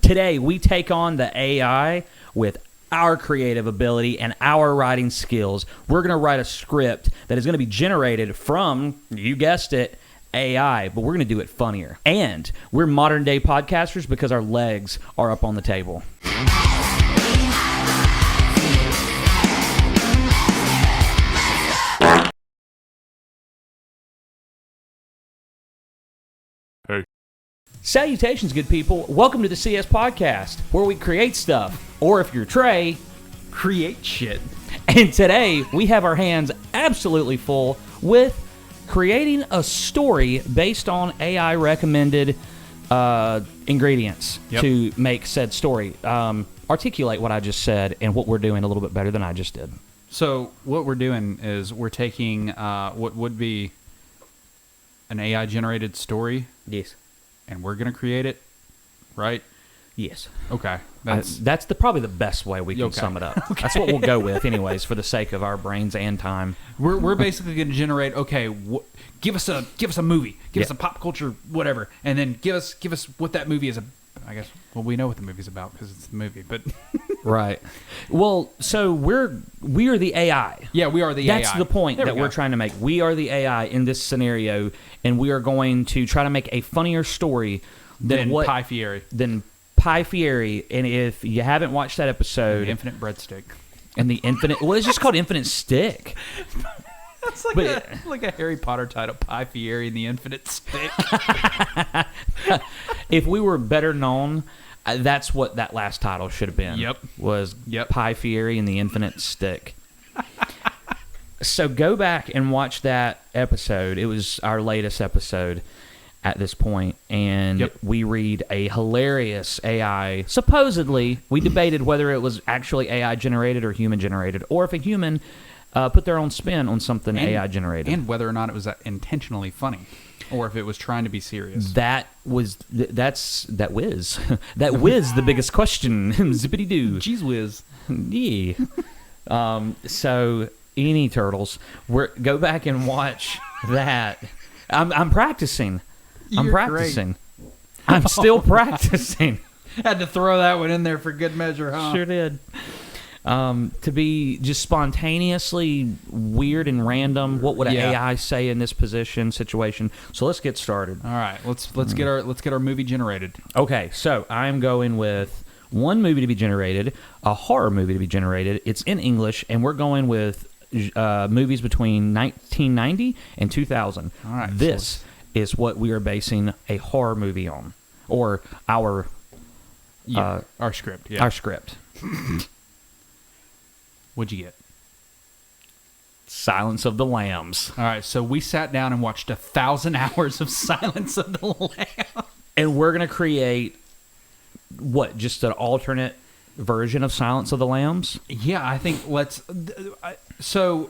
Today, we take on the AI with our creative ability and our writing skills. We're going to write a script that is going to be generated from, you guessed it, AI, but we're going to do it funnier. And we're modern day podcasters because our legs are up on the table. Hey. Salutations, good people. Welcome to the CS Podcast, where we create stuff, or if you're Trey, create shit. And today, we have our hands absolutely full with creating a story based on AI-recommended ingredients to make said story. Articulate what I just said and what we're doing a little bit better than I just did. So what we're doing is we're taking what would be an AI-generated story. Yes. And we're going to create it, right? Yes. Okay. That's probably the best way we can sum it up. Okay. That's what we'll go with anyways for the sake of our brains and time. We're basically going to generate, give us a movie. Give us a pop culture whatever. And then give us what that movie is. I guess, well, we know what the movie's about because it's the movie, but... Right. Well, so we are the AI. Yeah, we are the AI. That's the point that we're trying to make. We are the AI in this scenario, and we are going to try to make a funnier story than Pie Fieri. Than Pie Fieri. And if you haven't watched that episode... The Infinite Breadstick. And the Infinite... Well, it's just called Infinite Stick. That's like a Harry Potter title, Pie Fieri and the Infinite Stick. If we were better known... that's what that last title should have been. Was Pie Fieri and the Infinite Stick. So go back and watch that episode. It was our latest episode at this point, and we read a hilarious AI. Supposedly, we debated whether it was actually AI generated or human generated, or if a human put their own spin on something AI generated, and whether or not it was intentionally funny. Or if it was trying to be serious. That whiz. That whiz, the biggest question. Zippity doo. Jeez whiz. Yeah. So, any turtles. Go back and watch that. I'm practicing. I'm practicing. Great. I'm still practicing. Had to throw that one in there for good measure, huh? Sure did. To be just spontaneously weird and random. What would an AI say in this situation? So let's get started. All right, let's get our movie generated. Okay, so I'm going with one movie to be generated, a horror movie to be generated. It's in English, and we're going with movies between 1990 and 2000. All right, this is what we are basing a horror movie on, or our script. Our script. What'd you get? Silence of the Lambs. All right, so we sat down and watched 1,000 hours of Silence of the Lambs. And we're going to create, just an alternate version of Silence of the Lambs? Yeah, I think so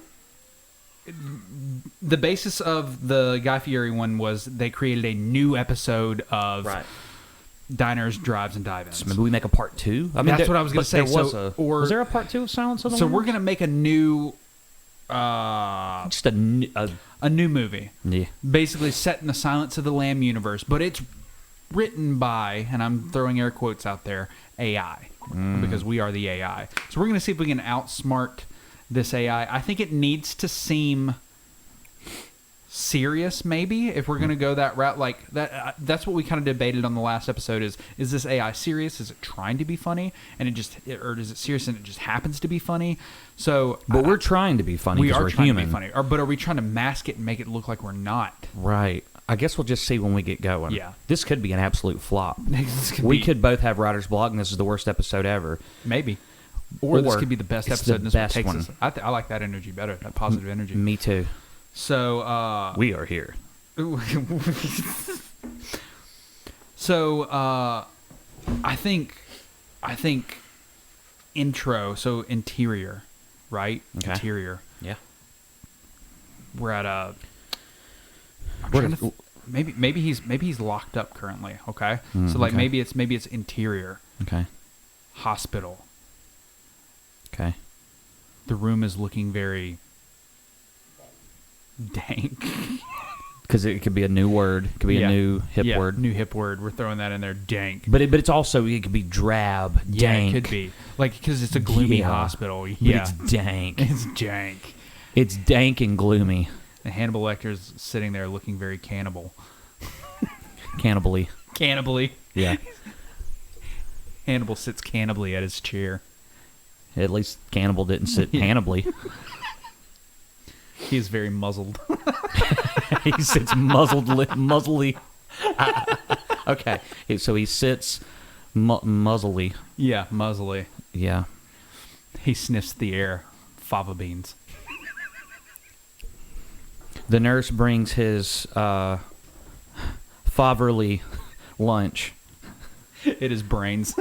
the basis of the Guy Fieri one was they created a new episode of... Right. Diners, Drives, and Dive-Ins. So maybe we make a part 2? I mean, that's what I was going to say. Was there a part 2 of Silence of the Lambs? So we're going to make a new... just a new movie. Yeah. Basically set in the Silence of the Lamb universe, but it's written by, and I'm throwing air quotes out there, AI. Because we are the AI. So we're going to see if we can outsmart this AI. I think it needs to seem... serious, maybe, if we're going to go that route. Like that's what we kind of debated on the last episode. Is this AI serious? Is it trying to be funny, and or is it serious and it just happens to be funny? So, but we're trying to be funny. We are we're trying human. to be funny, but are we trying to mask it and make it look like we're not? Right. I guess we'll just see when we get going. Yeah. This could be an absolute flop. We could both have writer's block, and this is the worst episode ever. Maybe. Or this could be the best episode. The best one. I like that energy better. That positive energy. Me too. So we are here. So I think intro. So interior, right? Okay. Interior. Yeah. We're at maybe he's locked up currently. Okay. So like maybe it's interior. Okay. Hospital. Okay. The room is looking very dank. Because it could be a new word. It could be a new hip word. New hip word. We're throwing that in there. Dank. But it's also, it could be drab, dank. Yeah, it could be. Because it's a gloomy hospital. Yeah. It's dank. It's dank. It's dank and gloomy. And Hannibal Lecter's sitting there looking very cannibal. Cannibally. Cannibally. Yeah. Hannibal sits cannibally at his chair. At least Cannibal didn't sit cannibally. He is very muzzled. He sits muzzly. Okay, so he sits muzzly. Yeah, muzzly. Yeah. He sniffs the air. Fava beans. The nurse brings his fatherly lunch. It is brains.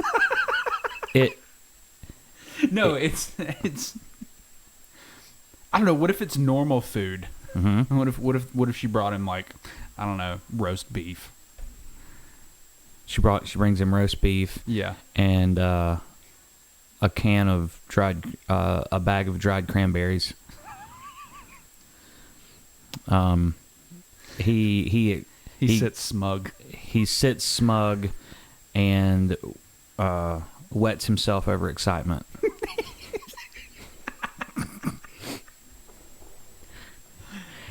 It's I don't know. What if it's normal food? Mm-hmm. What if she brought him I don't know, roast beef? She brings him roast beef. Yeah. And a can of a bag of dried cranberries. He sits smug. He sits smug and wets himself over excitement.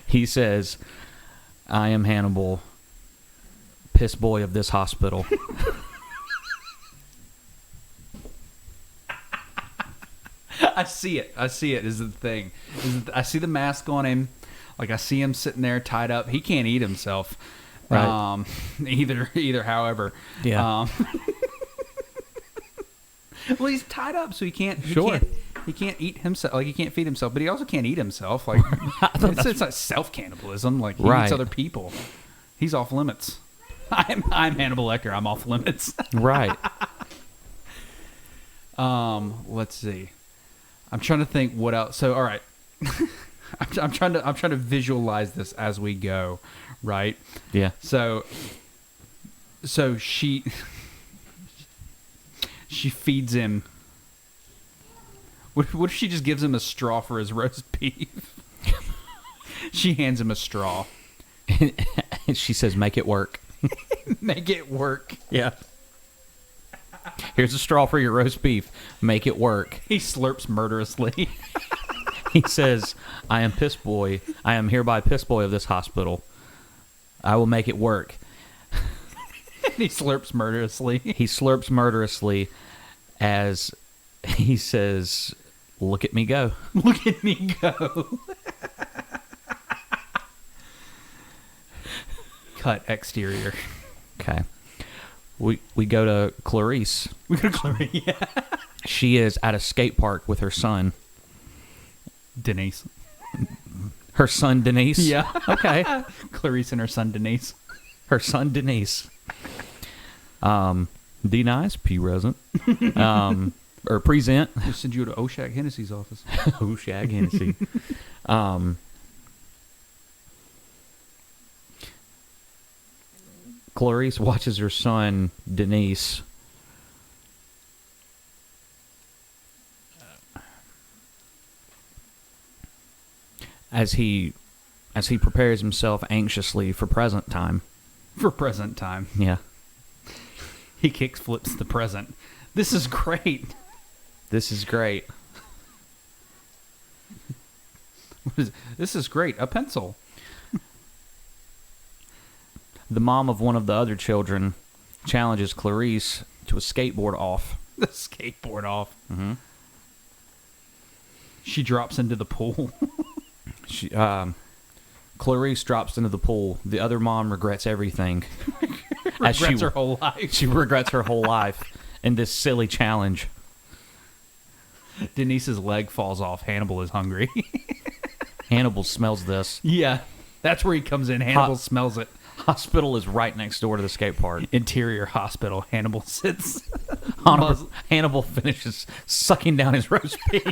He says, "I am Hannibal, piss boy of this hospital." I see it is the thing. I see the mask on him. I see him sitting there tied up. He can't eat himself. Right. Either however. Yeah. Well, he's tied up, so he can't. Sure. He can't eat himself. He can't feed himself, but he also can't eat himself. It's like self cannibalism. He eats other people. He's off limits. I'm Hannibal Lecter. I'm off limits. Right. Let's see. I'm trying to think what else. So, all right. I'm trying to visualize this as we go, right? Yeah. So she feeds him. What if she just gives him a straw for his roast beef? She hands him a straw. And she says, "Make it work." Make it work. Yeah. Here's a straw for your roast beef. Make it work. He slurps murderously. He says, "I am piss boy. I am hereby piss boy of this hospital. I will make it work." He slurps murderously. He slurps murderously as he says, "Look at me go." Look at me go. Cut exterior. Okay. We go to Clarice. Yeah. She is at a skate park with her son. Denise. Her son, Denise? Yeah. Okay. Clarice and her son, Denise. Her son, Denise. D nice, P present. Or present. We'll send you to Oshag Hennessy's office. Oshag Hennessy. Clarice watches her son, Denise, as he prepares himself anxiously for present time. For present time. Yeah. He kicks flips the present. This is great. This is great. This is great. A pencil. The mom of one of the other children challenges Clarice to a skateboard off. The skateboard off. Mm-hmm. She drops into the pool. Clarice drops into the pool. The other mom regrets everything. Regrets her whole life. She regrets her whole life in this silly challenge. Denise's leg falls off. Hannibal is hungry. Hannibal smells this. Yeah. That's where he comes in. Hannibal smells it. Hospital is right next door to the skate park. Interior hospital. Hannibal sits. Hannibal finishes sucking down his roast beef.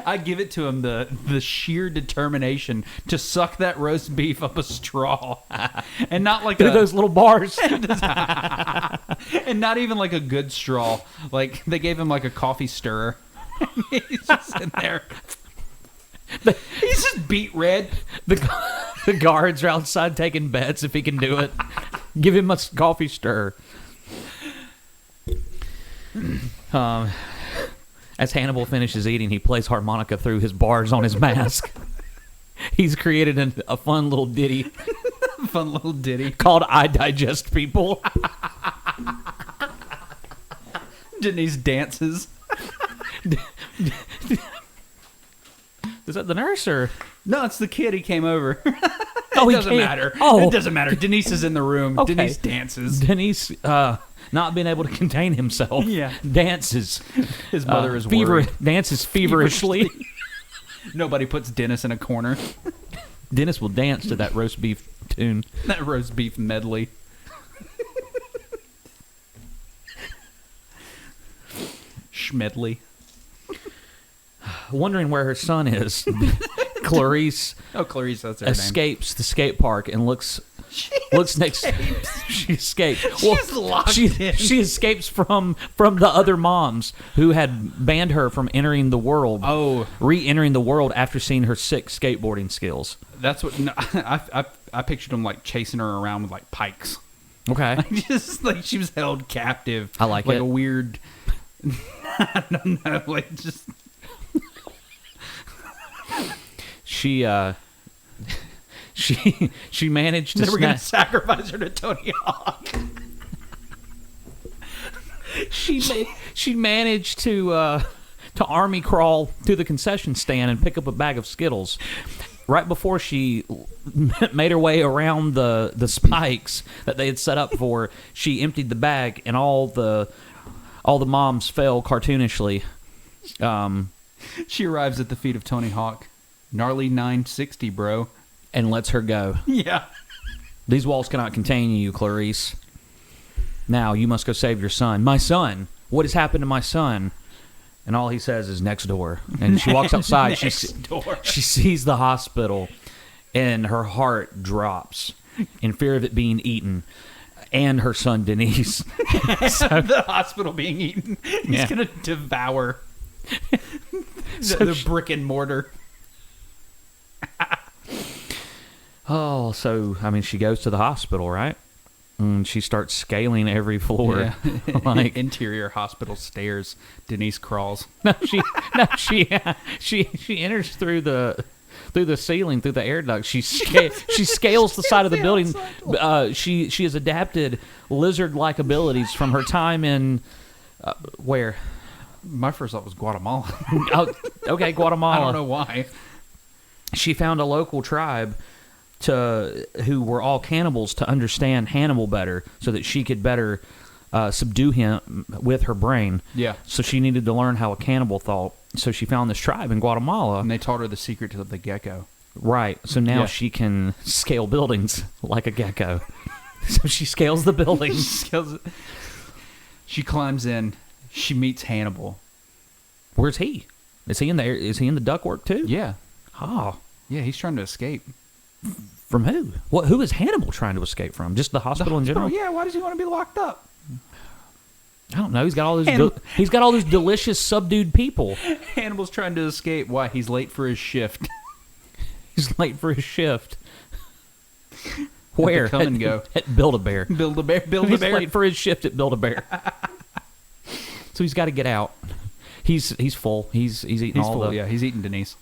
I give it to him the sheer determination to suck that roast beef up a straw, and not like those little bars, and not even like a good straw. Like they gave him like a coffee stirrer. He's just sitting there. He's just beat red. The guards are outside taking bets if he can do it. Give him a coffee stir. As Hannibal finishes eating, he plays harmonica through his bars on his mask. He's created a fun little ditty. Fun little ditty. Called I Digest People. Denise dances. Is that the nurse or? No, it's the kid. He came over. Oh, it doesn't matter. Oh. It doesn't matter. Denise is in the room. Okay. Denise dances. Denise, not being able to contain himself, dances. His mother is worried. Dances feverishly. Nobody puts Dennis in a corner. Dennis will dance to that roast beef tune. That roast beef medley. Schmedley. Wondering where her son is. Clarice. Oh, Clarice, that's her escapes the skate park and looks next. She escapes. She's locked in. She escapes from the other moms who had banned her from entering the world. Oh, re-entering the world after seeing her sick skateboarding skills. That's what I pictured them like chasing her around with like pikes. Okay, just like she was held captive. I like it. Like a weird. I don't know, like just. She managed to Never gonna sacrifice her to Tony Hawk. she managed to army crawl to the concession stand and pick up a bag of Skittles. Right before she made her way around the spikes that they had set up for, she emptied the bag and all the moms fell cartoonishly. She arrives at the feet of Tony Hawk. Gnarly 960, bro. And lets her go. Yeah. These walls cannot contain you, Clarice. Now you must go save your son. My son! What has happened to my son? And all he says is next door. And she walks outside. She sees the hospital, and her heart drops in fear of it being eaten. And her son, Denise. The hospital being eaten. He's going to devour the brick and mortar. So, I mean, she goes to the hospital, right? And she starts scaling every floor. Yeah. Like interior hospital stairs. Denise crawls. She enters through the ceiling, through the air duct. She scales the side of the building. She has adapted lizard-like abilities from her time in where? My first thought was Guatemala. Oh, okay, Guatemala. I don't know why. She found a local tribe who were all cannibals to understand Hannibal better, so that she could better subdue him with her brain. Yeah. So she needed to learn how a cannibal thought. So she found this tribe in Guatemala. And they taught her the secret to the gecko. Right. So now she can scale buildings like a gecko. So she scales the building. She climbs in. She meets Hannibal. Where's he? Is he in the ductwork too? Yeah. Oh. Yeah, he's trying to escape. From who? Who is Hannibal trying to escape from? Just the hospital in general? Yeah, why does he want to be locked up? I don't know. He's got all those delicious subdued people. Hannibal's trying to escape. Why? He's late for his shift. He's late for his shift. Where? Come and go. At Build-A-Bear. Build-A-Bear. He's late for his shift at Build-A-Bear. So he's got to get out. He's full. He's eating all the... Yeah, he's eating Denise.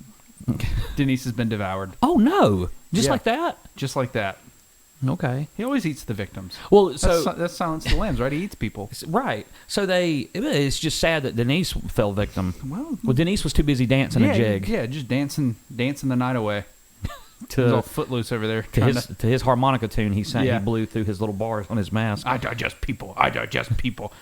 Denise has been devoured. Oh, no. Just like that? Just like that. Okay. He always eats the victims. Well, so... That's Silence of the Lambs, right? He eats people. Right. So it's just sad that Denise fell victim. Well, Denise was too busy dancing a jig. Yeah, just dancing the night away. He's all footloose over there. To his harmonica tune he sang, he blew through his little bars on his mask. I digest people. I digest people.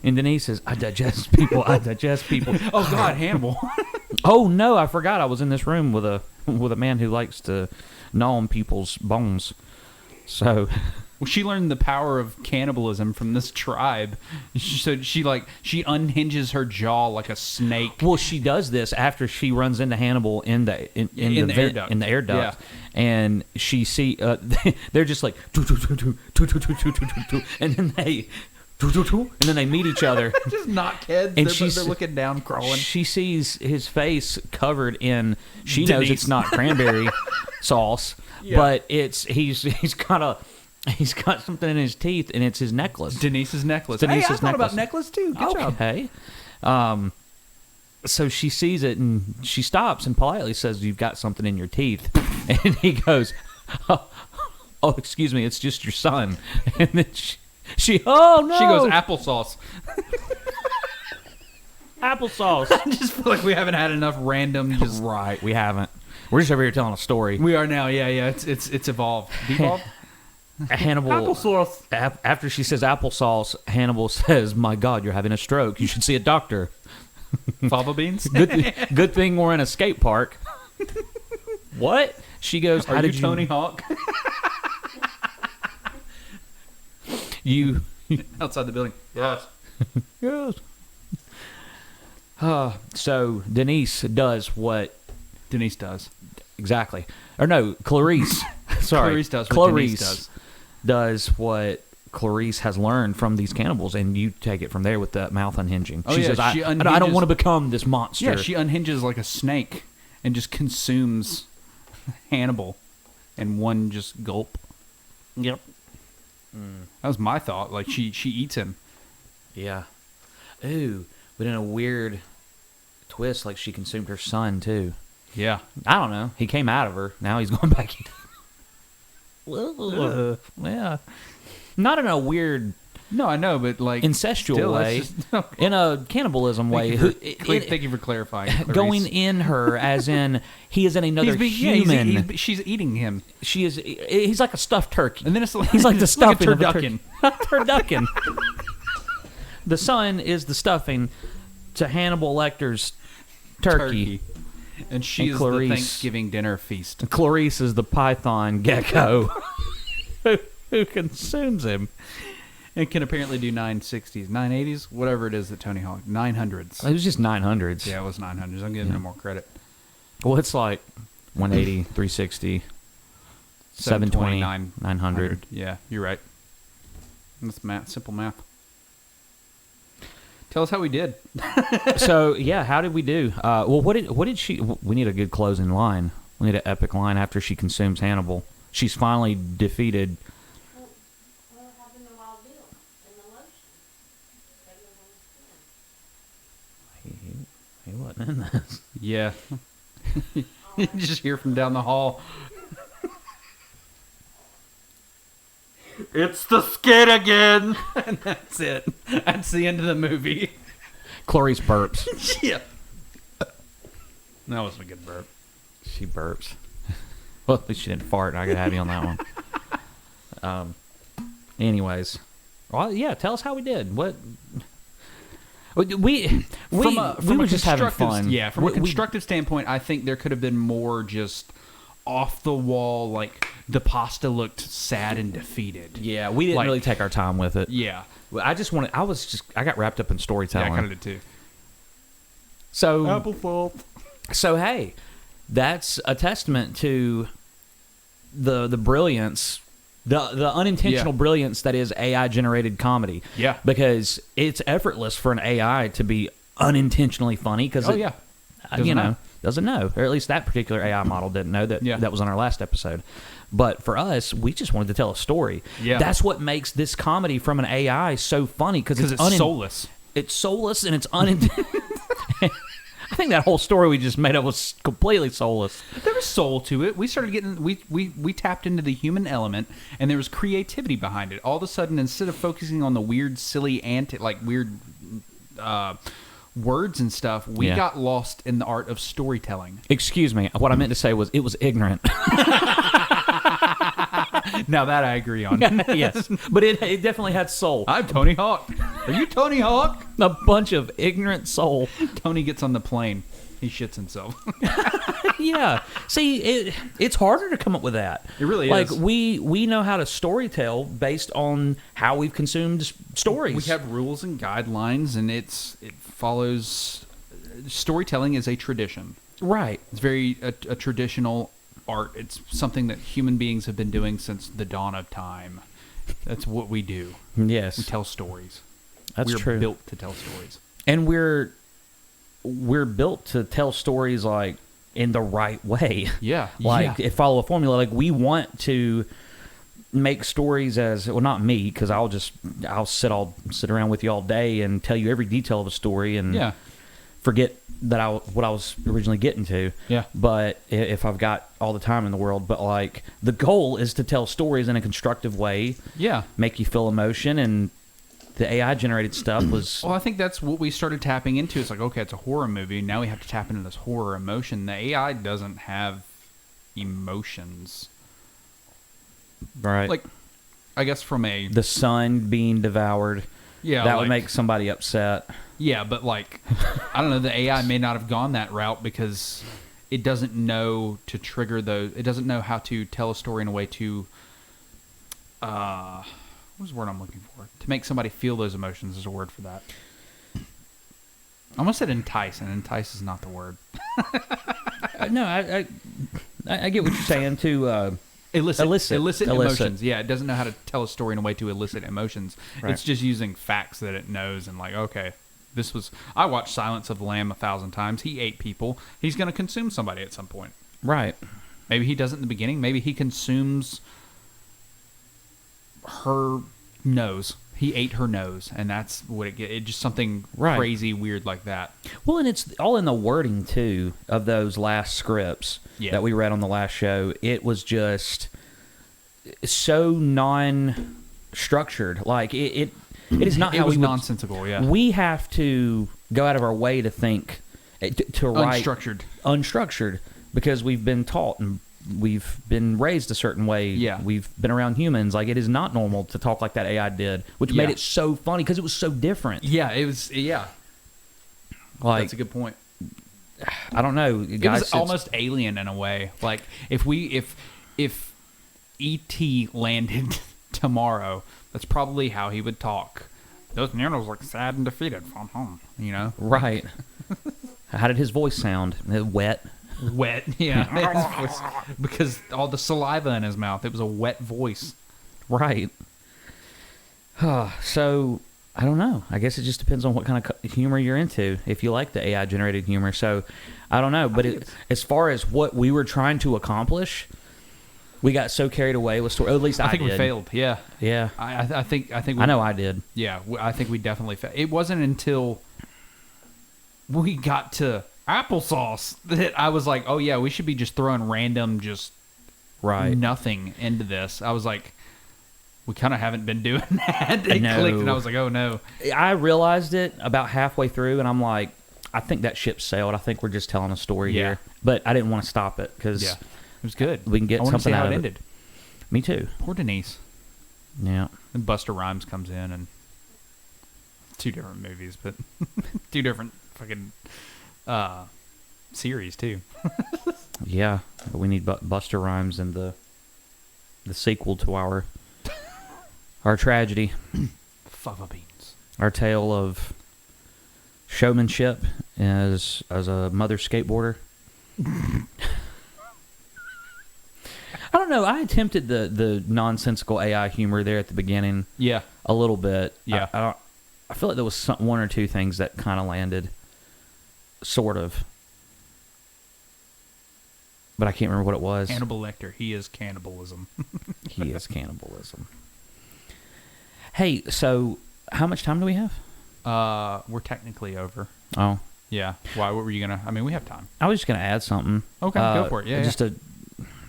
And Denise says, I digest people. I digest people. Oh, God, Hannibal. Oh, no, I forgot I was in this room with a man who likes to gnaw on people's bones. So... Well, she learned the power of cannibalism from this tribe. So she unhinges her jaw like a snake. Well, she does this after she runs into Hannibal in the air duct, and she they're just like, and then they and then they meet each other. Just not kids. And they're looking down, crawling. She sees his face covered in. She Denise. knows it's not cranberry sauce, but he's got something in his teeth, and it's his necklace. Denise's necklace. Denise's I thought about necklace too. Good job. Okay. So she sees it, and she stops and politely says, "You've got something in your teeth," and he goes, "Oh, excuse me, it's just your son." And then she oh no, she goes applesauce. Applesauce. I just feel like we haven't had enough random. Right, we haven't. We're just over here telling a story. We are now. Yeah. It's evolved. Devolved. Hannibal Applesauce. After she says applesauce, Hannibal says, "My God, you're having a stroke. You should see a doctor." Fava beans. Good thing we're in a skate park. What? She goes, Are you Tony Hawk? You outside the building. Yes. Yes. So Denise does what Denise does. Exactly. Or no, Clarice. Sorry. Clarice does what Denise does what Clarice has learned from these cannibals, and you take it from there with the mouth unhinging. Oh, She says, I don't want to become this monster. Yeah, she unhinges like a snake and just consumes Hannibal in one just gulp. Yep. That was my thought. Like, she eats him. Yeah. Ooh, but in a weird twist, like she consumed her son, too. Yeah. I don't know. He came out of her. Now he's going back in. Yeah. Not in a weird... No, I know, but like... incestual still, way. In a cannibalism way. Thank you for clarifying, Clarice. Going in her as in... He is in another human. Yeah, she's eating him. She is... He's like a stuffed turkey. And then he's like the stuffing like a turducken. Turducken. The son is the stuffing to Hannibal Lecter's turkey. And she is the Thanksgiving dinner feast. Clarice is the python gecko who consumes him. And can apparently do 960s, 980s, whatever it is that Tony Hawk, 900s. It was just 900s. Yeah, it was 900s. I'm giving him more credit. Well, it's like 180, 360, 720, 900. Yeah, you're right. That's math, simple math. Tell us how we did. So, yeah, how did we do? Well, what did she... We need a good closing line. We need an epic line after she consumes Hannibal. She's finally defeated... What happened to Wild Bill and the lotion? He wasn't in this. Yeah. You just hear from down the hall. It's the skid again. And that's it. That's the end of the movie. Clarice burps. Yeah. That wasn't a good burp. She burps. Well, at least she didn't fart. I could have you on that one. Anyways. Well, yeah, tell us how we did. What... We were just having fun. Yeah, from a constructive standpoint, I think there could have been more just off the wall. Like the pasta looked sad and defeated. Yeah, we didn't really take our time with it. Yeah, I got wrapped up in storytelling. Yeah, I kind of did too. So applesauce. So hey, that's a testament to the brilliance. The unintentional brilliance that is AI generated comedy. Yeah. Because it's effortless for an AI to be unintentionally funny because doesn't know. Or at least that particular AI model didn't know that. That was on our last episode. But for us, we just wanted to tell a story. Yeah. That's what makes this comedy from an AI so funny because it's soulless. It's soulless and it's unintentional. I think that whole story we just made up was completely soulless. There was soul to it. We started getting we tapped into the human element, and there was creativity behind it. All of a sudden, instead of focusing on the weird, silly, weird words and stuff, we got lost in the art of storytelling. Excuse me. What I meant to say was it was ignorant. Now that I agree on. Yes. But it definitely had soul. I'm Tony Hawk. Are you Tony Hawk? A bunch of ignorant soul. Tony gets on the plane. He shits himself. Yeah. See, it's harder to come up with that. It really is. Like, we know how to storytell based on how we've consumed stories. We have rules and guidelines, and it follows... Storytelling is a tradition. Right. It's very a traditional art. It's something that human beings have been doing since the dawn of time. That's what we do. Yes. We tell stories. That's true. We're built to tell stories. And we're built to tell stories like in the right way. Yeah. Follow a formula. Like we want to make stories as well, not me, because I'll sit around with you all day and tell you every detail of a story and forget what I was originally getting to. Yeah. But if I've got all the time in the world, but like the goal is to tell stories in a constructive way. Yeah. Make you feel emotion, and the AI generated stuff was. Well, I think that's what we started tapping into. It's like, okay, it's a horror movie. Now we have to tap into this horror emotion. The AI doesn't have emotions. Right. Like, I guess from the sun being devoured. Yeah. That would make somebody upset. Yeah, but like, I don't know, the AI may not have gone that route because it doesn't know to trigger those. It doesn't know how to tell a story in a way to, what's the word I'm looking for? To make somebody feel those emotions is a word for that. I almost said entice, and entice is not the word. No, I get what you're saying. To elicit emotions. Yeah, it doesn't know how to tell a story in a way to elicit emotions. Right. It's just using facts that it knows and like, okay, I watched Silence of the Lamb 1,000 times. He ate people. He's going to consume somebody at some point. Right. Maybe he doesn't in the beginning. Maybe he consumes her nose. He ate her nose, and that's what it gets. It's just something crazy, weird like that. Well, and it's all in the wording, too, of those last scripts that we read on the last show. It was just so non-structured. Like, it is not how it was nonsensical, yeah. We have to go out of our way to think, to write... Unstructured, because we've been taught and we've been raised a certain way. Yeah. We've been around humans. Like, it is not normal to talk like that AI did, which made it so funny because it was so different. Yeah, it was, yeah. Like, that's a good point. I don't know. It was almost alien in a way. Like, if E.T. landed tomorrow, that's probably how he would talk. Those neurons look sad and defeated. Phone home, you know? Right. How did his voice sound? Wet? Wet, yeah. Because all the saliva in his mouth. It was a wet voice. Right. So, I don't know. I guess it just depends on what kind of humor you're into, if you like the AI-generated humor. So, I don't know. But as far as what we were trying to accomplish, we got so carried away with story. At least I think did. We failed, yeah. Yeah. I think I know I did. Yeah, I think we definitely failed. It wasn't until we got to applesauce that I was like, oh yeah, we should be just throwing random nothing into this. I was like, we kind of haven't been doing that. It clicked and I was like, oh no. I realized it about halfway through and I'm like, I think that ship sailed. I think we're just telling a story here. But I didn't want to stop it because it was good. We can get something out of it. Ended. Me too. Poor Denise. Yeah. And Busta Rhymes comes in and 2 different movies, but 2 different fucking series too. Yeah, but we need Busta Rhymes in the sequel to our tragedy. Fava beans. Our tale of showmanship as a mother skateboarder. I don't know. I attempted the nonsensical AI humor there at the beginning. Yeah, a little bit. Yeah, I feel like there was one or two things that kind of landed, sort of. But I can't remember what it was. Hannibal Lecter. He is cannibalism. He is cannibalism. Hey, so how much time do we have? We're technically over. Oh. Yeah. Why? What were you gonna? I mean, we have time. I was just gonna add something. Okay, go for it. Yeah.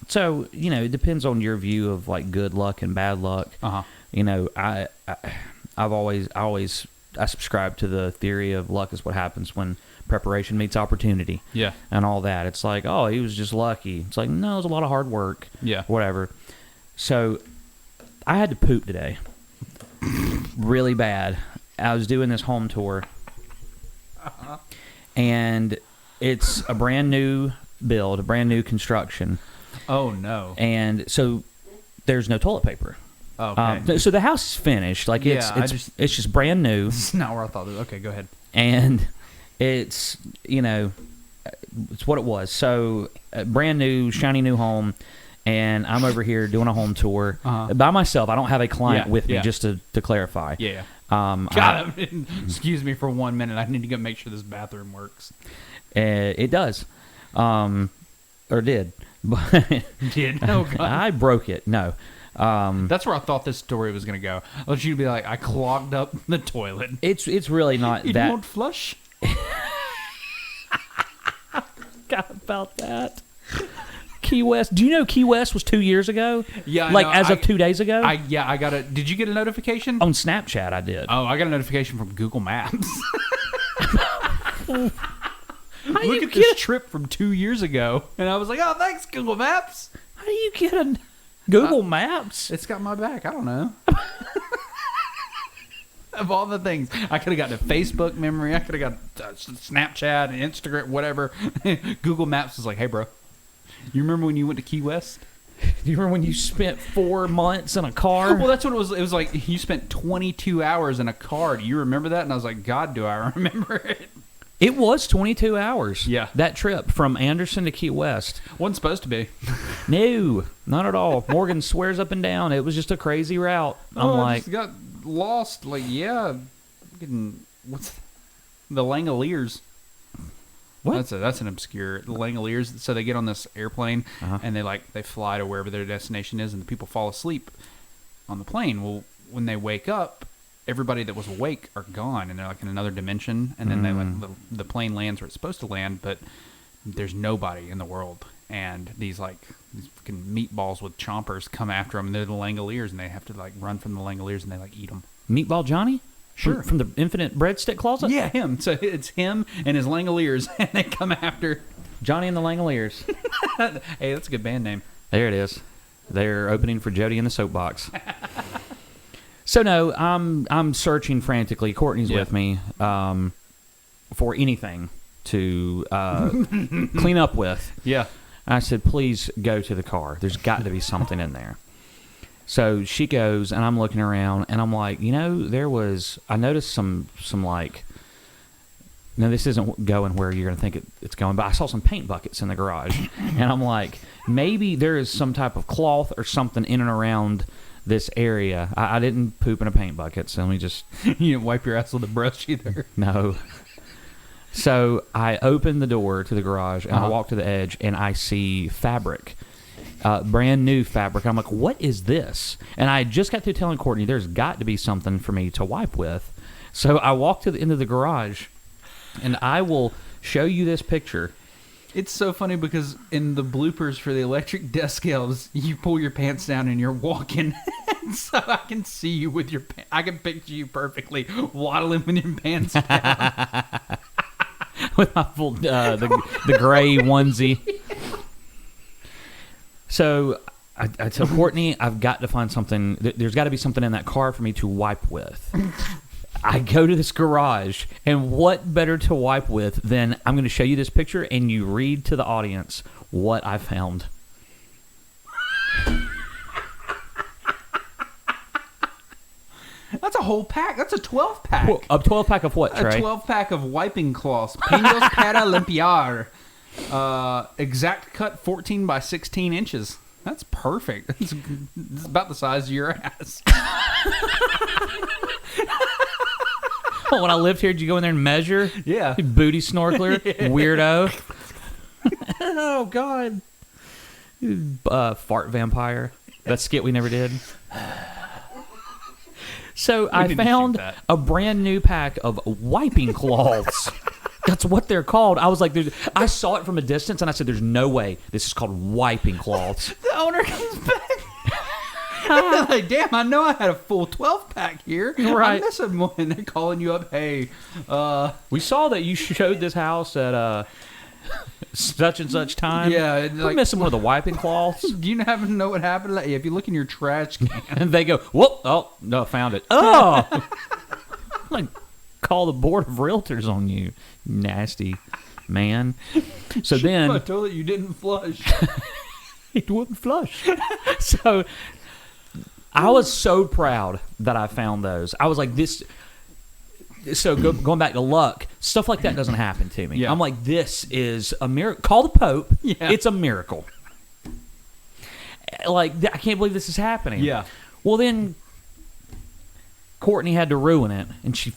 So it depends on your view of like good luck and bad luck. Uh-huh. I subscribe to the theory of luck is what happens when preparation meets opportunity. Yeah. And all that. It's like, oh, he was just lucky. It's like, no, it was a lot of hard work. Yeah. Whatever. So I had to poop today. Really bad. I was doing this home tour. Uh-huh. And it's a brand new build, a brand new construction. Oh, no. And so there's no toilet paper. Okay. So the house is finished. Like it's just brand new. This is not where I thought. Okay, go ahead. And it's it's what it was. So brand new, shiny new home. and I'm over here doing a home tour by myself. I don't have a client with me, just to clarify. Yeah. God, excuse me for 1 minute. I need to go make sure this bathroom works. It does. Or did. Did? Oh, God. I broke it. No. That's where I thought this story was going to go. I want you to be like, I clogged up the toilet. It's really not it that. It won't flush? Forgot about that. Key West. Do you know Key West was 2 years ago? Yeah, as of 2 days ago. I got a. Did you get a notification on Snapchat? I did. Oh, I got a notification from Google Maps. Look at this trip from 2 years ago, and I was like, "Oh, thanks, Google Maps." How do you get a Google Maps? It's got my back. I don't know. Of all the things, I could have gotten a Facebook memory. I could have got Snapchat and Instagram, whatever. Google Maps was like, "Hey, bro, you remember when you went to Key West? Do you remember when you spent 4 months in a car?" Well, that's what it was. It was like you spent 22 hours in a car. Do you remember that? And I was like, God, do I remember it? It was 22 hours. Yeah. That trip from Anderson to Key West. Wasn't supposed to be. No, not at all. Morgan swears up and down it was just a crazy route. I just got lost. Like, what's the Langoliers? What? That's an obscure the Langoliers. So they get on this airplane and they fly to wherever their destination is, and the people fall asleep on the plane. Well, when they wake up, everybody that was awake are gone, and they're like in another dimension. And then the plane lands where it's supposed to land, but there's nobody in the world. And these fucking meatballs with chompers come after them, and they're the Langoliers, and they have to run from the Langoliers, and they eat them. Meatball Johnny? Sure. From the infinite breadstick closet? Yeah, him. So it's him and his Langoliers, and they come after Johnny and the Langoliers. Hey, that's a good band name. There it is. They're opening for Jody in the Soapbox. So no, I'm searching frantically. Courtney's with me for anything to clean up with. Yeah. I said, please go to the car. There's got to be something in there. So she goes, and I'm looking around, and I'm like, I noticed some this isn't going where you're going to think it's going, but I saw some paint buckets in the garage. And I'm like, maybe there is some type of cloth or something in and around this area. I didn't poop in a paint bucket, so let me just... You didn't wipe your ass with a brush either? No. So I open the door to the garage, and I walk to the edge, and I see fabric. Brand new fabric. I'm like, what is this? And I just got through telling Courtney there's got to be something for me to wipe with. So I walk to the end of the garage, and I will show you this picture. It's so funny because in the bloopers for the electric desk elves, you pull your pants down and you're walking. So I can see you with your pants. I can picture you perfectly waddling with your pants down. With my full, the gray onesie. So I tell Courtney, I've got to find something. There's got to be something in that car for me to wipe with. I go to this garage, and what better to wipe with than I'm going to show you this picture, and you read to the audience what I found. That's a whole pack. That's a 12-pack. Well, a 12-pack of what, Trey? A 12-pack of wiping cloths. Peños para limpiar. Exact cut 14 by 16 inches. That's perfect. It's about the size of your ass. Oh, when I lived here, did you go in there and measure? Yeah. Booty snorkeler, weirdo. Oh, God. Fart vampire. That skit we never did. So I found a brand new pack of wiping cloths. That's what they're called. I was like, I saw it from a distance, and I said, there's no way this is called wiping cloths. The owner comes back. Like, damn, I know I had a full 12-pack here. Right. I'm missing one. They're calling you up. Hey, we saw that you showed this house at such and such time. Yeah. We're missing one of the wiping cloths. Do you happen to know what happened? Like, if you look in your trash can. And they go, whoop, oh, no, found it. Oh! I'm like, call the board of realtors on you, nasty man. So then... I told you didn't flush. It wouldn't flush. So... I was so proud that I found those. I was like, this... So going back to luck, stuff like that doesn't happen to me. Yeah. I'm like, this is a miracle. Call the Pope. Yeah. It's a miracle. Like, I can't believe this is happening. Yeah. Well, then Courtney had to ruin it, and she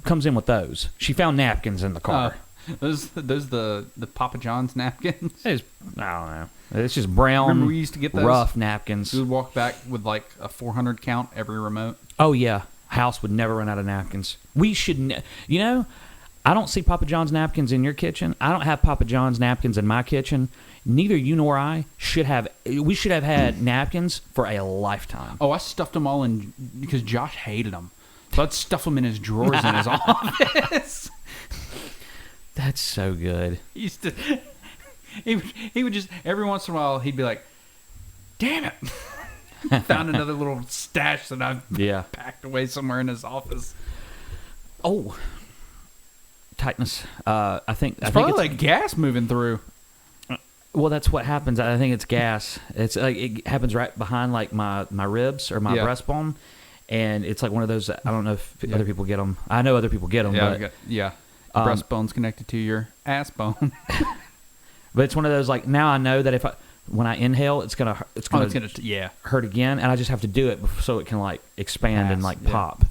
comes in with those. She found napkins in the car. Those the Papa John's napkins. I don't know. It's just brown. Remember we used to get those? Rough napkins. We would walk back with like a 400 count every remote. Oh yeah, house would never run out of napkins. We should, I don't see Papa John's napkins in your kitchen. I don't have Papa John's napkins in my kitchen. Neither you nor I should have. We should have had napkins for a lifetime. Oh, I stuffed them all in because Josh hated them. So I'd stuff them in his drawers in his office. That's so good. He used to. He would just every once in a while he'd be like, "Damn it!" Found another little stash that I've packed away somewhere in his office. Oh, tightness. I think it's probably like gas moving through. Well, that's what happens. I think it's gas. It's like it happens right behind like my ribs or my breastbone, and it's like one of those. I don't know if other people get them. I know other people get them. Yeah, breastbone's connected to your ass bone. But it's one of those like now I know that when I inhale, it's gonna hurt again, and I just have to do it so it can like expand and like pop.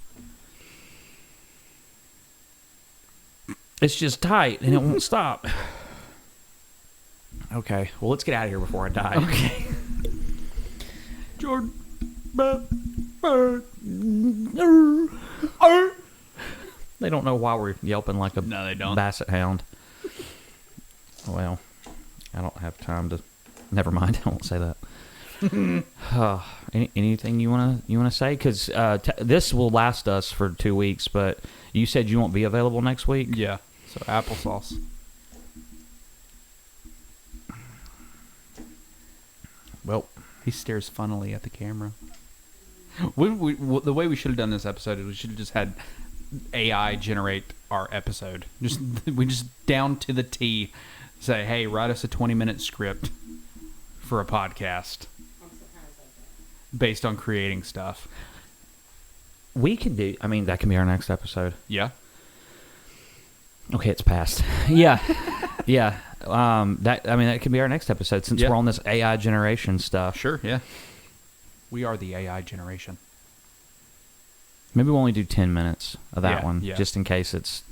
It's just tight and it won't stop. Okay, well let's get out of here before I die. Okay, Jordan. They don't know why we're yelping like a basset hound. Well, I don't have time to. Never mind. I won't say that. Anything you wanna say? Because this will last us for 2 weeks. But you said you won't be available next week. Yeah. So applesauce. Well, he stares funnily at the camera. The way we should have done this episode is we should have just had AI generate our episode. We just down to the T say, hey, write us a 20-minute script for a podcast based on creating stuff. We can do. I mean, that can be our next episode. Yeah. Okay, it's passed. Yeah. Yeah. That can be our next episode since we're on this AI generation stuff. Sure, yeah. We are the AI generation. Maybe we'll only do 10 minutes of that one, just in case it's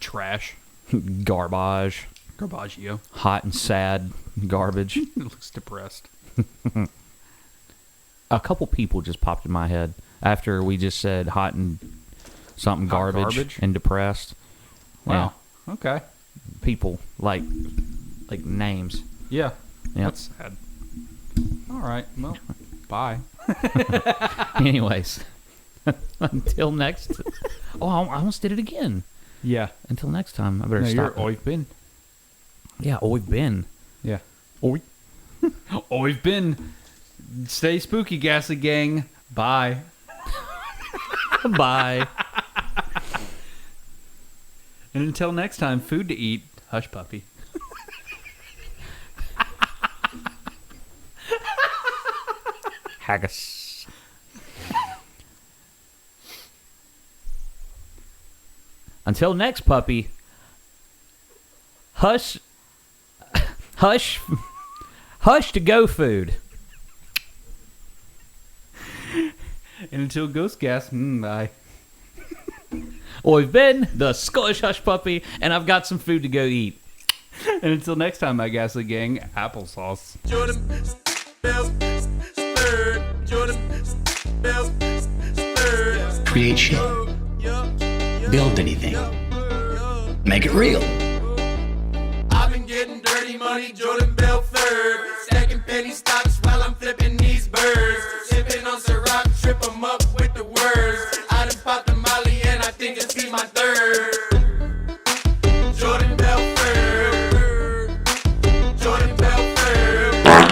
trash, garbage, garbaggio, hot and sad garbage. It looks depressed. A couple people just popped in my head after we just said hot and something garbage and depressed. Wow. Yeah. Okay. People like names. Yeah. That's sad. All right. Well, bye. Anyways, until next. Oh, I almost did it again. Yeah. Until next time, I better stop. I've been. Yeah, I've been. Yeah. I've been. Stay spooky, Ghastly Gang. Bye. Bye. And until next time, food to eat. Hush puppy. Haggis. Until next puppy. Hush to go food. And until Ghost Gas, bye. I've been the Scottish Hush Puppy, and I've got some food to go eat. And until next time, my Ghastly Gang, applesauce. Jordan, create shit. Build anything. Make it real. I've been getting dirty money, Jordan Belford. Stacking penny stocks while I'm flipping these birds. Sipping on Ciroc, trip 'em up with the words. I done popped the molly and I think it's be my third.